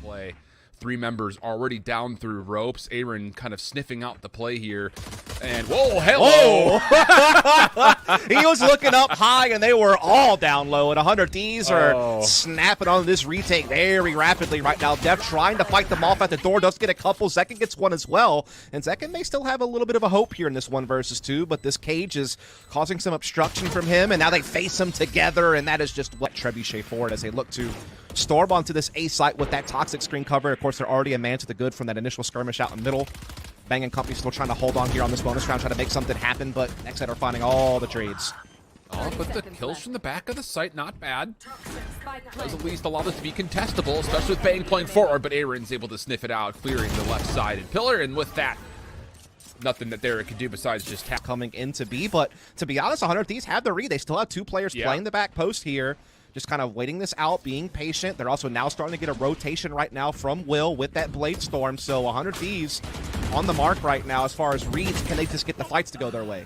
play. 3 members already down through ropes. Aaron kind of sniffing out the play here. And whoa, hello! He was looking up high, and they were all down low. And 100 Thieves are snapping on this retake very rapidly right now. Def trying to fight them off at the door. Does get a couple. Zekin gets one as well. And Zekin may still have a little bit of a hope here in this 1 versus 2, but this cage is causing some obstruction from him. And now they face him together, and that is just what Trebuchet forward as they look to storm onto this A site with that toxic screen cover. Of course, they're already a man to the good from that initial skirmish out in the middle. Bang and company still trying to hold on here on this bonus round, trying to make something happen, but XSET are finding all the trades. Oh, but the kills from the back of the site, not bad. Does at least allow this to be contestable, especially with Bang playing forward, but Aaron's able to sniff it out, clearing the left-sided pillar, and with that, nothing that Derek could do besides just tap. Coming into B, but to be honest, 100 Thieves have the read. They still have 2 players playing the back post here. Just kind of waiting this out, being patient. They're also now starting to get a rotation right now from Will with that Blade Storm. So 100 Thieves on the mark right now as far as reads. Can they just get the fights to go their way?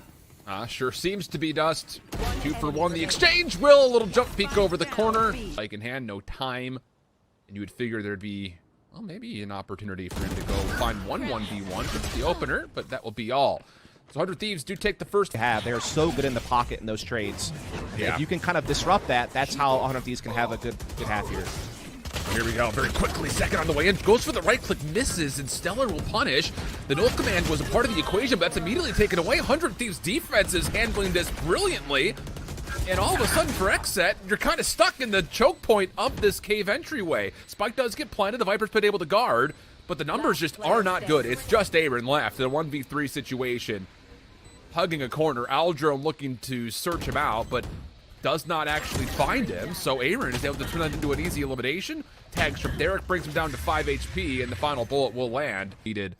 Sure seems to be, Dust. 2 for 1 the exchange. Will, a little jump peek over the corner. Like in hand, no time. And you would figure there'd be, well, maybe an opportunity for him to go find 1-1v1 for the opener, but that will be all. So 100 Thieves do take the first. They're so good in the pocket in those trades. Yeah. If you can kind of disrupt that, that's how 100 Thieves can have a good half here. Here we go, very quickly, second on the way in. Goes for the right click, misses, and Stellar will punish. The null command was a part of the equation, but that's immediately taken away. 100 Thieves defense is handling this brilliantly. And all of a sudden for XSET, you're kind of stuck in the choke point of this cave entryway. Spike does get planted, the Viper's been able to guard, but the numbers just are not good. It's just Aaron left in a 1v3 situation. Hugging a corner, Aldrome looking to search him out, but does not actually find him, so Aaron is able to turn that into an easy elimination. Tags from Derek brings him down to 5 HP, and the final bullet will land. Needed.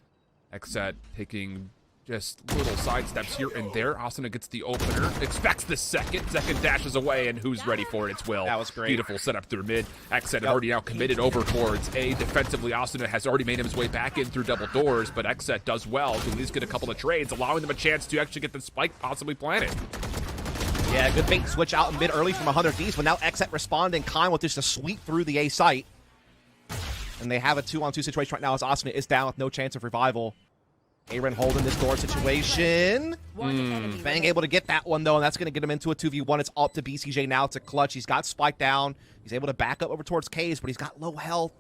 XSET taking just little sidesteps here and there. Asuna gets the opener, expects the second dashes away, and who's ready for it? It's Will. That was great. Beautiful setup through mid. XSET have already now committed over towards A. Defensively, Asuna has already made his way back in through double doors, but XSET does well to at least get a couple of trades, allowing them a chance to actually get the spike possibly planted. Yeah, good bait switch out in mid early from 100 Thieves, but now XSET responding kind with just a sweep through the A site. And they have a 2-on-2 situation right now as Asuna is down with no chance of revival. Aaron holding this door situation. Bang able to get that one, though, and that's going to get him into a 2v1. It's up to BCJ now to clutch. He's got Spike down. He's able to back up over towards Caves, but he's got low health.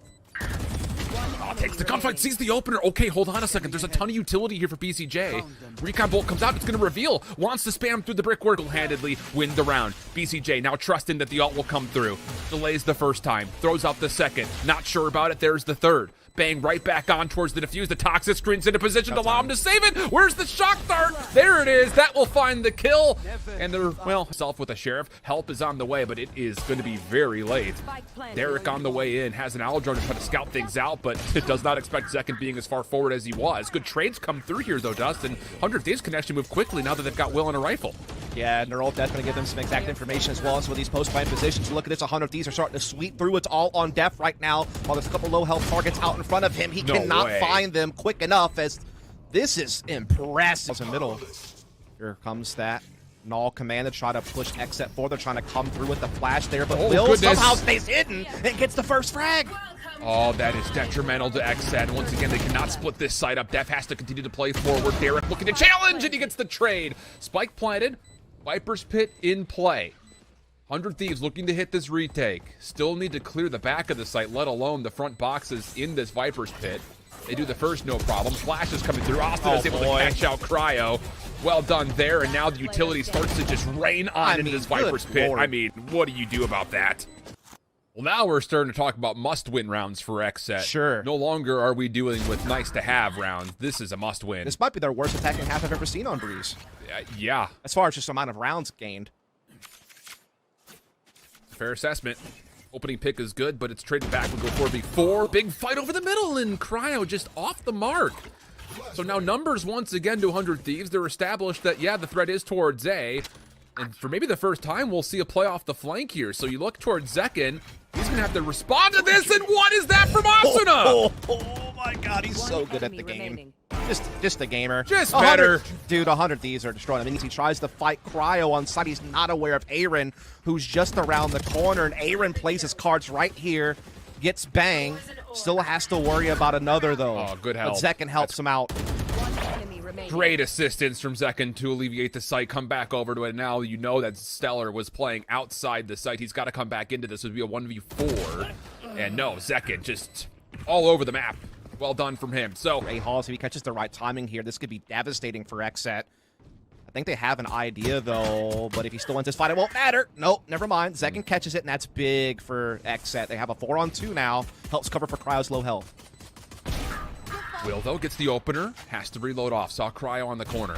Takes the gunfight, sees the opener. Okay, hold on a second. There's a ton of utility here for BCJ. Recon Bolt comes out. It's going to reveal. Wants to spam through the brickwork. Handedly win the round. BCJ now trusting that the ult will come through. Delays the first time. Throws out the second. Not sure about it. There's the third. Bang right back on towards the defuse. The toxic screen's in a position to allow him to save it. Where's the shock dart? There it is. That will find the kill. And they're, well, self with a sheriff. Help is on the way, but it is going to be very late. Derek on the way in has an Aldrome to try to scout things out, but it does not expect Zekin being as far forward as he was. Good trades come through here, though, Dustin. 100 Thieves can actually move quickly now that they've got Will and a rifle. Yeah, Neural Death going to give them some exact information as well as with these post-fight positions. Look at this, 100 Thieves are starting to sweep through. It's all on Def right now, while there's a couple low health targets out in front of him. He cannot find them quick enough, as this is impressive. In middle, here comes that null command to try to push XSET forward. They're trying to come through with the flash there, but Will somehow stays hidden and gets the first frag. Oh, that is detrimental to XSET. Once again, they cannot split this side up. Def has to continue to play forward. Derek looking to challenge, and he gets the trade. Spike planted. Viper's Pit in play. 100 Thieves looking to hit this retake. Still need to clear the back of the site, let alone the front boxes in this Viper's Pit. They do the first, no problem. Flash is coming through. Austin is able to catch out Cryo. Well done there, and now the utility starts to just rain on into this Viper's Pit. I mean, what do you do about that? Well, now we're starting to talk about must-win rounds for XSET. Sure. No longer are we dealing with nice-to-have rounds. This is a must-win. This might be their worst attacking half I've ever seen on Breeze. Yeah. As far as just amount of rounds gained. Fair assessment. Opening pick is good, but it's traded back. We'll go 4v4. Big fight over the middle, and Cryo just off the mark. So now numbers once again to 100 Thieves. They're established that, yeah, the threat is towards A. And for maybe the first time, we'll see a play off the flank here. So you look towards Zekin. He's going to have to respond to this, and what is that from Asuna? Oh my god, he's so good at the game. Just a gamer. Just better. Dude, 100 Thieves are destroying him. I mean, he tries to fight Cryo on site. He's not aware of Aaron, who's just around the corner, and Aaron plays his cards right here, gets Bang, Still has to worry about another, though. Oh, good help. But Zekin helps him out. Great assistance from Zekin to alleviate the site. Come back over to it. Now you know that Stellar was playing outside the site. He's got to come back into this. It would be a 1v4. And no, Zekin just all over the map. Well done from him. So, Ray Halls, if he catches the right timing here, this could be devastating for XSET. I think they have an idea, though, but if he still wins this fight, it won't matter. Nope, never mind. Zekin catches it, and that's big for XSET. They have a 4-on-2 now. Helps cover for Cryo's low health. Will, though, gets the opener. Has to reload off. Saw Cryo on the corner.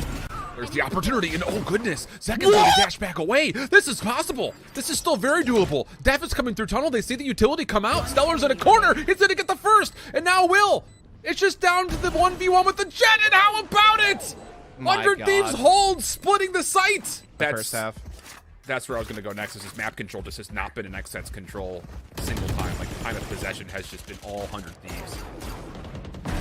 There's the opportunity, and oh, goodness. Zekin's going to dash back away. This is possible. This is still very doable. Def is coming through tunnel. They see the utility come out. Stellar's in a corner. He's going to get the first, and now Will. It's just down to the 1v1 with the Jet, and how about it? 100 Thieves hold, splitting the site. First half. That's where I was going to go next. Is this map control just has not been in XSET's control a single time. Like, the time of possession has just been all 100 Thieves.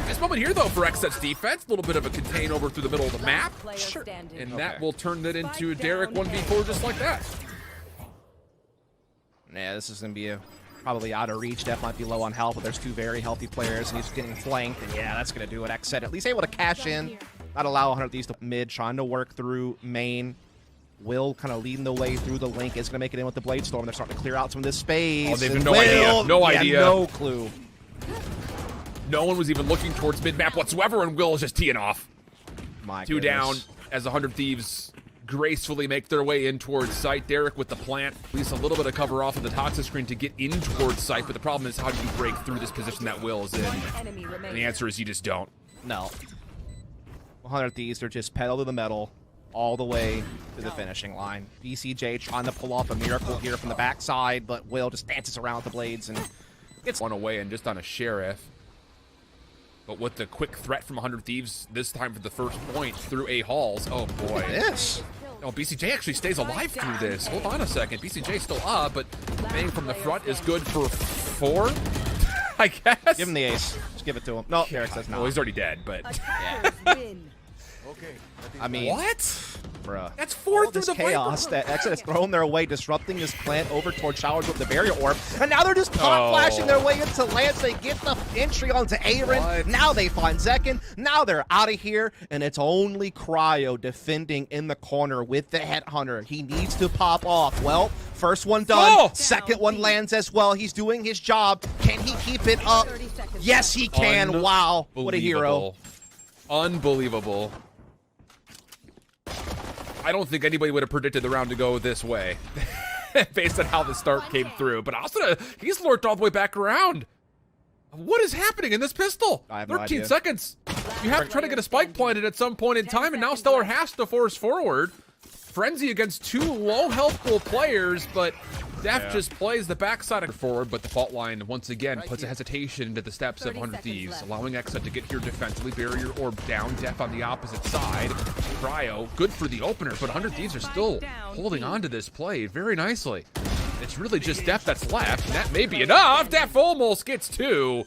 Nice moment here, though, for XSET's defense. A little bit of a contain over through the middle of the map. Sure. And that will turn it into a Derek 1v4 just like that. Yeah, this is going to be probably out of reach. Def might be low on health, but there's two very healthy players, and he's getting flanked. And yeah, that's going to do it. XSET at least able to cash in. Not allow 100 Thieves to mid, trying to work through main. Will kind of leading the way through the link. Is going to make it in with the Blade Storm. They're starting to clear out some of this space. Oh, they've no idea. No idea. No clue. No one was even looking towards mid-map whatsoever, and Will is just teeing off. My Two goodness. down as 100 Thieves gracefully make their way in towards site. Derek with the plant. At least a little bit of cover off of the toxic screen to get in towards site, but the problem is how do you break through this position that Will is in? And the answer is you just don't. No. 100 Thieves are just pedal to the metal all the way to the finishing line. BCJ trying to pull off a miracle here from the backside, but Will just dances around with the blades and gets one away and just on a Sheriff. But with the quick threat from 100 Thieves, this time for the first point through A Halls. Oh, boy. Yes. Oh, BCJ actually stays alive through this. Hold on a second. BCJ still up, but bang from the front is good for 4, I guess. Give him the ace. Just give it to him. No, Derek says no. Well, he's already dead, but... Yeah. I mean... What? Bruh. That's 4 through This the chaos Viper. that XSET has thrown their way, disrupting this plant over towards Showers with the barrier orb. And now they're just pop flashing their way into Lance. They get the entry onto Aaron. What? Now they find Zekin. Now they're out of here. And it's only Cryo defending in the corner with the Headhunter. He needs to pop off. Well, first one done. Oh! Second one lands as well. He's doing his job. Can he keep it up? Yes, he can. Wow. What a hero. Unbelievable. I don't think anybody would have predicted the round to go this way based on how the start came through. But also, he's lurked all the way back around. What is happening in this pistol? I have no 13 idea. seconds. You have to try to get a spike planted at some point in time, and now Stellar has to force forward. Frenzy against 2 low health pool players, but Def just plays the backside of forward, but the fault line once again puts a hesitation into the steps of 100 Thieves, allowing XSET to get here defensively. Barrier orb down, Def on the opposite side. Cryo, good for the opener, but 100 Thieves are still holding on to this play very nicely. It's really just Def that's left, and that may be enough. Def almost gets 2.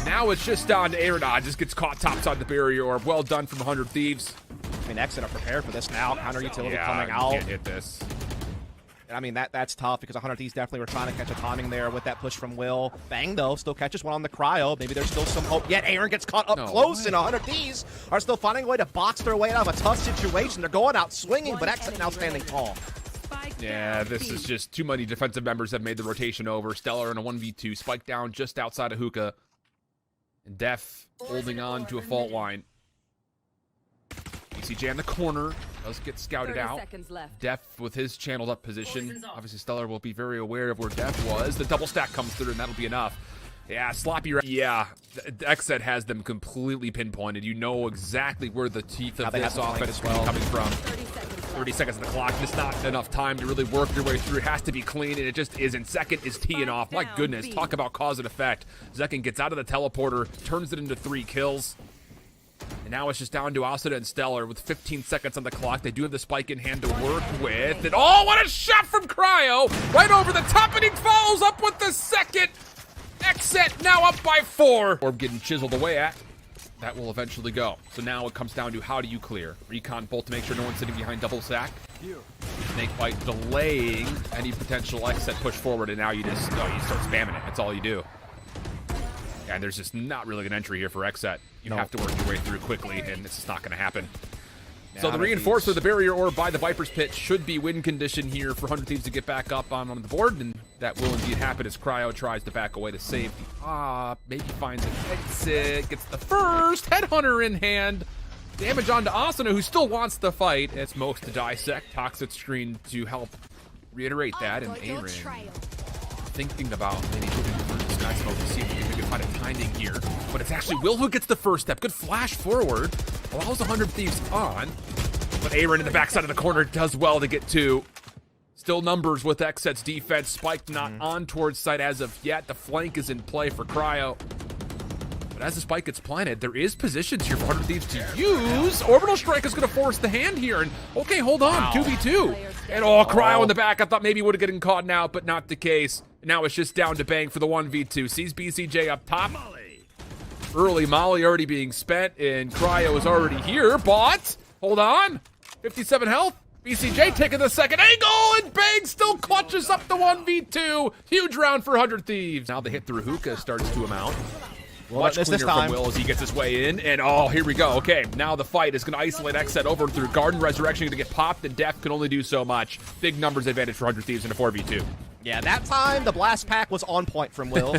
Now it's just down to Aerodon, just gets caught topside the barrier orb. Well done from 100 Thieves. I mean, XSET are prepared for this now. Counter utility coming you out. can't hit this. I mean, that's tough because 100 Thieves definitely were trying to catch a timing there with that push from Will. Bang, though, still catches one on the Cryo. Maybe there's still some hope. Yet Aaron gets caught up close, and 100 Thieves are still finding a way to box their way out of a tough situation. They're going out swinging, but XSET now standing tall. Yeah, this is just too many defensive members have made the rotation over. Stellar in a 1v2. Spike down just outside of Hookah. And Def holding on to a fault line. BCJ in the corner. Does get scouted out. Def with his channeled up position. Obviously, Stellar will be very aware of where Def was. The double stack comes through, and that'll be enough. Yeah, sloppy. Yeah, XSET has them completely pinpointed. You know exactly where the teeth of this offense is coming from. 30 seconds on the clock. Just not enough time to really work your way through. It has to be clean, and it just isn't. Second is teeing off. My goodness, talk about cause and effect. Zekin gets out of the teleporter, turns it into 3 kills. And now it's just down to Asada and Stellar with 15 seconds on the clock. They do have the spike in hand to work with. And oh, what a shot from Cryo! Right over the top, and he follows up with the second. XSET now up by 4. Orb getting chiseled away at. That will eventually go. So now it comes down to how do you clear? Recon bolt to make sure no one's sitting behind double sack. Snakebite delaying any potential XSET push forward, and now you just you start spamming it. That's all you do. And there's just not really an entry here for XSET. You have to work your way through quickly, and it's just not going to happen. So the reinforcer, the barrier orb by the Viper's Pit should be win condition here for 100 Thieves to get back up on the board, and that will indeed happen as Cryo tries to back away to save the op. Maybe finds an exit, gets the first Headhunter in hand. Damage onto Asuna, who still wants the fight. It's Most to dissect. Toxic screen to help reiterate that, and Aaron thinking about maybe moving through the sky smoke to see if we can find a timing here. But it's actually Will who gets the first step. Good flash forward. Allows 100 Thieves on. But Aaron in the backside of the corner does well to get two. Still numbers with XSET's defense. Spike not on towards site as of yet. The flank is in play for Cryo. But as the spike gets planted, there is positions here for 100 Thieves to use. Orbital Strike is going to force the hand here. And okay, hold on, 2v2. And Cryo in the back. I thought maybe he would have gotten caught now, but not the case. Now it's just down to Bang for the 1v2. Sees BCJ up top. Early Molly already being spent, and Cryo is already here, but hold on. 57 health. BCJ taking the second angle, and Bang still clutches up the 1v2. Huge round for 100 Thieves. Now the hit through hookah starts to amount. Much cleaner from Will as he gets his way in, and here we go. Okay, now the fight is going to isolate XSET over through Garden Resurrection to get popped, and Def can only do so much. Big numbers advantage for 100 Thieves in a 4v2. Yeah, that time the blast pack was on point from Will.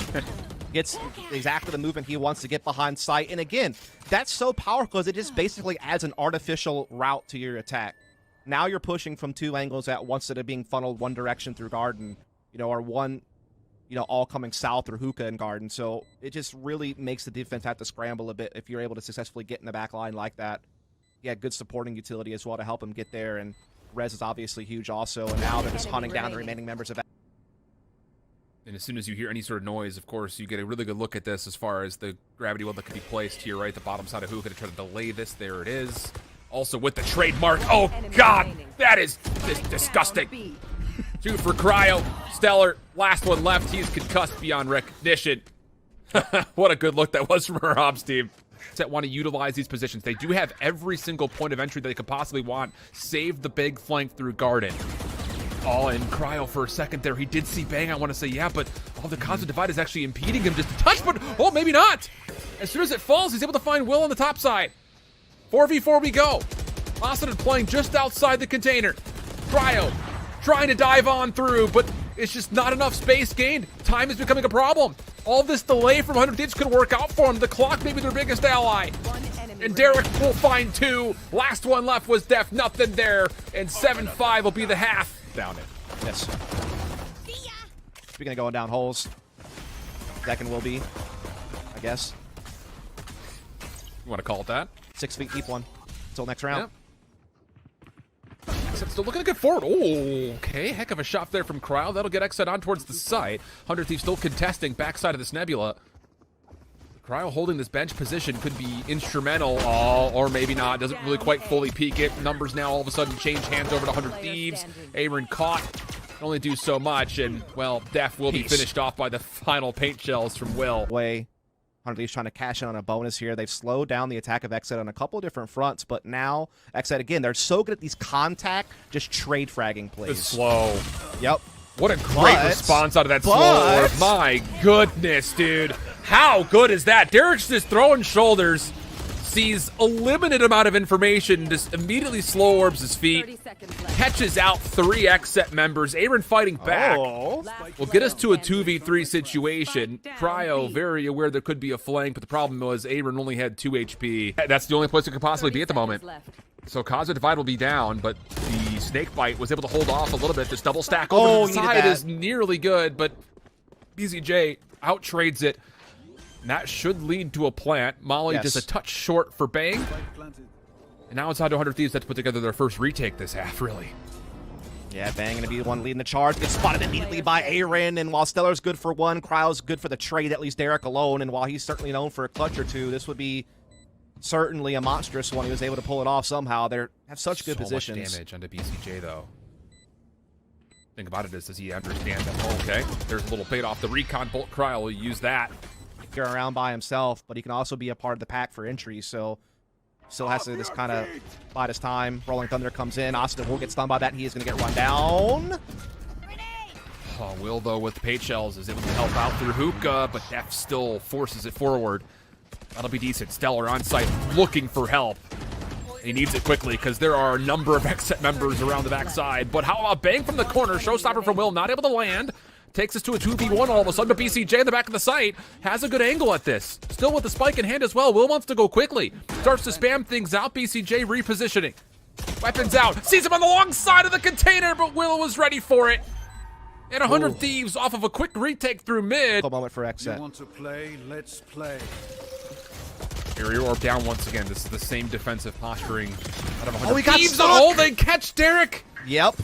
Gets exactly the movement he wants to get behind sight, and again, that's so powerful because it just basically adds an artificial route to your attack. Now you're pushing from two angles at once instead of being funneled one direction through Garden, or one, all coming south through Hookah and Garden. So it just really makes the defense have to scramble a bit if you're able to successfully get in the back line like that. Yeah, good supporting utility as well to help him get there, and Rez is obviously huge also, and now they're just hunting down the remaining members of that. And as soon as you hear any sort of noise, of course, you get a really good look at this as far as the gravity well that could be placed here, right? The bottom side of Hookah to try to delay this. There it is. Also with the trademark. Oh, God, that is disgusting. Two for Cryo. Stellar. Last one left. He's concussed beyond recognition. What a good look that was from our ops team. That want to utilize these positions. They do have every single point of entry that they could possibly want. Save the big flank through Garden. All in Cryo for a second there. He did see Bang, I want to say, yeah, but the Cosmic Divide is actually impeding him just a touch, but maybe not. As soon as it falls, he's able to find Will on the top side. 4v4 we go. Asuna playing just outside the container. Cryo trying to dive on through, but it's just not enough space gained. Time is becoming a problem. All this delay from 100 Thieves could work out for him. The clock may be their biggest ally. And Derek will find two. Last one left was Def, nothing there. And 7-5 will be the half. Down it. Yes. Speaking of going down holes, Decken will be, I guess. You want to call it that? 6 feet deep one. Until next round. Yep. XSET still looking to get forward. Oh, okay. Heck of a shot there from Cryo. That'll get XSET on towards the site. 100 Thieves still contesting backside of this nebula. Cryo holding this bench position could be instrumental, or maybe not. Doesn't really quite fully peak it. Numbers now all of a sudden change hands over to 100 Thieves. Aaron caught. Can only do so much, and, well, Def will be finished off by the final paint shells from Will. 100 Thieves trying to cash in on a bonus here. They've slowed down the attack of XSET on a couple of different fronts, but now XSET, again, they're so good at these contact, just trade fragging plays. It's slow. Yep. What a great response out of that slow orb. My goodness, dude. How good is that? Derek's just throwing shoulders, sees a limited amount of information, just immediately slow orbs his feet, catches out 3 XSET members. Aaron fighting back will get us to a 2v3 situation. Cryo very aware there could be a flank, but the problem was Aaron only had 2 HP. That's the only place it could possibly be at the moment. So Cosmic Divide will be down, but the Snakebite was able to hold off a little bit. This double stack over to the side is nearly good, but BZJ outtrades it. And that should lead to a plant. Molly just a touch short for Bang. And now it's on to 100 Thieves to put together their first retake this half, really. Yeah, Bang going to be the one leading the charge. Gets spotted immediately by Aaron, and while Stellar's good for one, Cryo's good for the trade, at least Derek alone. And while he's certainly known for a clutch or two, this would be certainly a monstrous one. He was able to pull it off somehow. They have such good positions. Much damage onto BCJ, though. Think about it is, does he understand that? Okay, there's a little bait off the recon bolt. Cryo will use that. Go around by himself, but he can also be a part of the pack for entry, so still has to just kind of bide his time. Rolling Thunder comes in. Asuna will get stunned by that, and he is going to get run down. Oh, Will, though, with the paint shells, is able to help out through Hookah, but Def still forces it forward. That'll be decent. Stellar on site looking for help. He needs it quickly because there are a number of XSET members around the backside. But how about Bang from the corner? Showstopper from Will, not able to land. Takes us to a 2v1 all of a sudden, but BCJ in the back of the site has a good angle at this. Still with the spike in hand as well. Will wants to go quickly. Starts to spam things out. BCJ repositioning. Weapons out. Sees him on the long side of the container, but Will was ready for it. And 100 Thieves off of a quick retake through mid. A moment for XSET. You want to play? Let's play. Barrier orb down once again. This is the same defensive posturing out of 100 Oh, he got Thieves. stuck. Oh, they catch Derek. Yep.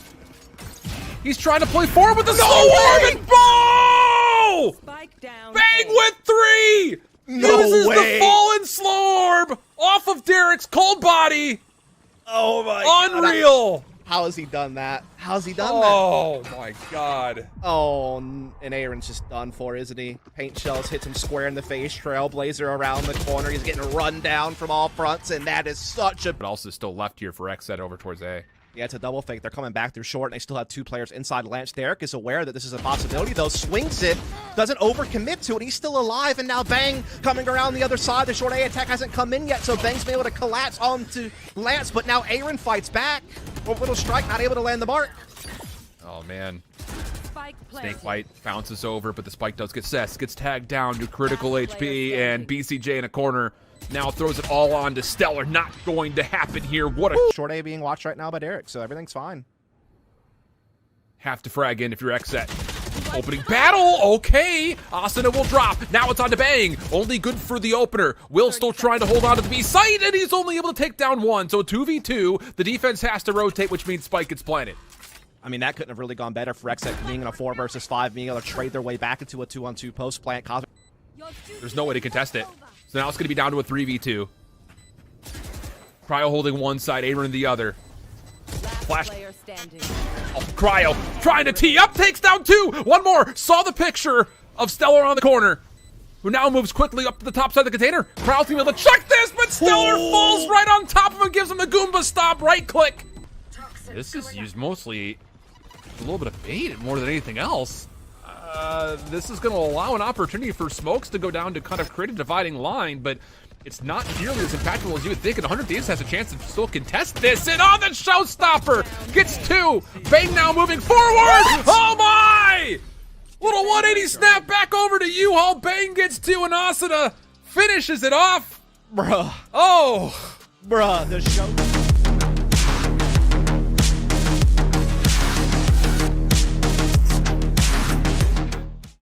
He's trying to play forward with the slow orb and bow! Spike down. Bang with 3! No Uses way. the fallen slow orb off of Derek's cold body. Oh my god. Unreal. How has he done that? How's he done Oh my god. that? Oh, and Aaron's just done for, isn't he? Paint shells hits him square in the face. Trailblazer around the corner. He's getting run down from all fronts, and that is such a... But also still left here for XSET over towards A. Yeah, it's a double fake. They're coming back through short, and they still have 2 players inside. Lance Derek is aware that this is a possibility, though. Swings it, doesn't overcommit to it. He's still alive, and now Bang coming around the other side. The short A attack hasn't come in yet, so Bang's been able to collapse onto Lance, but now Aaron fights back. Little strike, not able to land the mark. Oh man. Spike Snake Bite bounces over, but the spike does get Cess. Gets tagged down to critical HP, and BCJ in a corner now throws it all on to Stellar. Not going to happen here. What a Short A being watched right now by Derek, so everything's fine. have to frag in if you're XSET. Opening battle, okay. Asuna will drop. Now it's on to Bang. Only good for the opener. Will still trying to hold on to the B site, and he's only able to take down 1. So 2v2, the defense has to rotate, which means Spike gets planted. I mean, that couldn't have really gone better for XSET being in a 4 versus 5, being able to trade their way back into a 2-on-2 post plant. Cosmic. There's no way to contest it. So now it's going to be down to a 3v2. Cryo holding one side, Aaron the other. Flash. player standing. Oh, Cryo trying to tee up, takes down 2. One more. Saw the picture of Stellar on the corner, who now moves quickly up to the top side of the container. Cryo's being able to check this, but Stellar falls right on top of him, gives him the Goomba stop, right click. This is used mostly a little bit of bait more than anything else. This is going to allow an opportunity for Smokes to go down to kind of create a dividing line, but it's not nearly as impactful as you would think, and 100 Thieves has a chance to still contest this, and on the showstopper gets 2. Bang now moving forward. Oh my! Little 180 snap back over to U-Haul. Bang gets 2, and Asuna finishes it off. Bruh. Oh! Bruh, the show...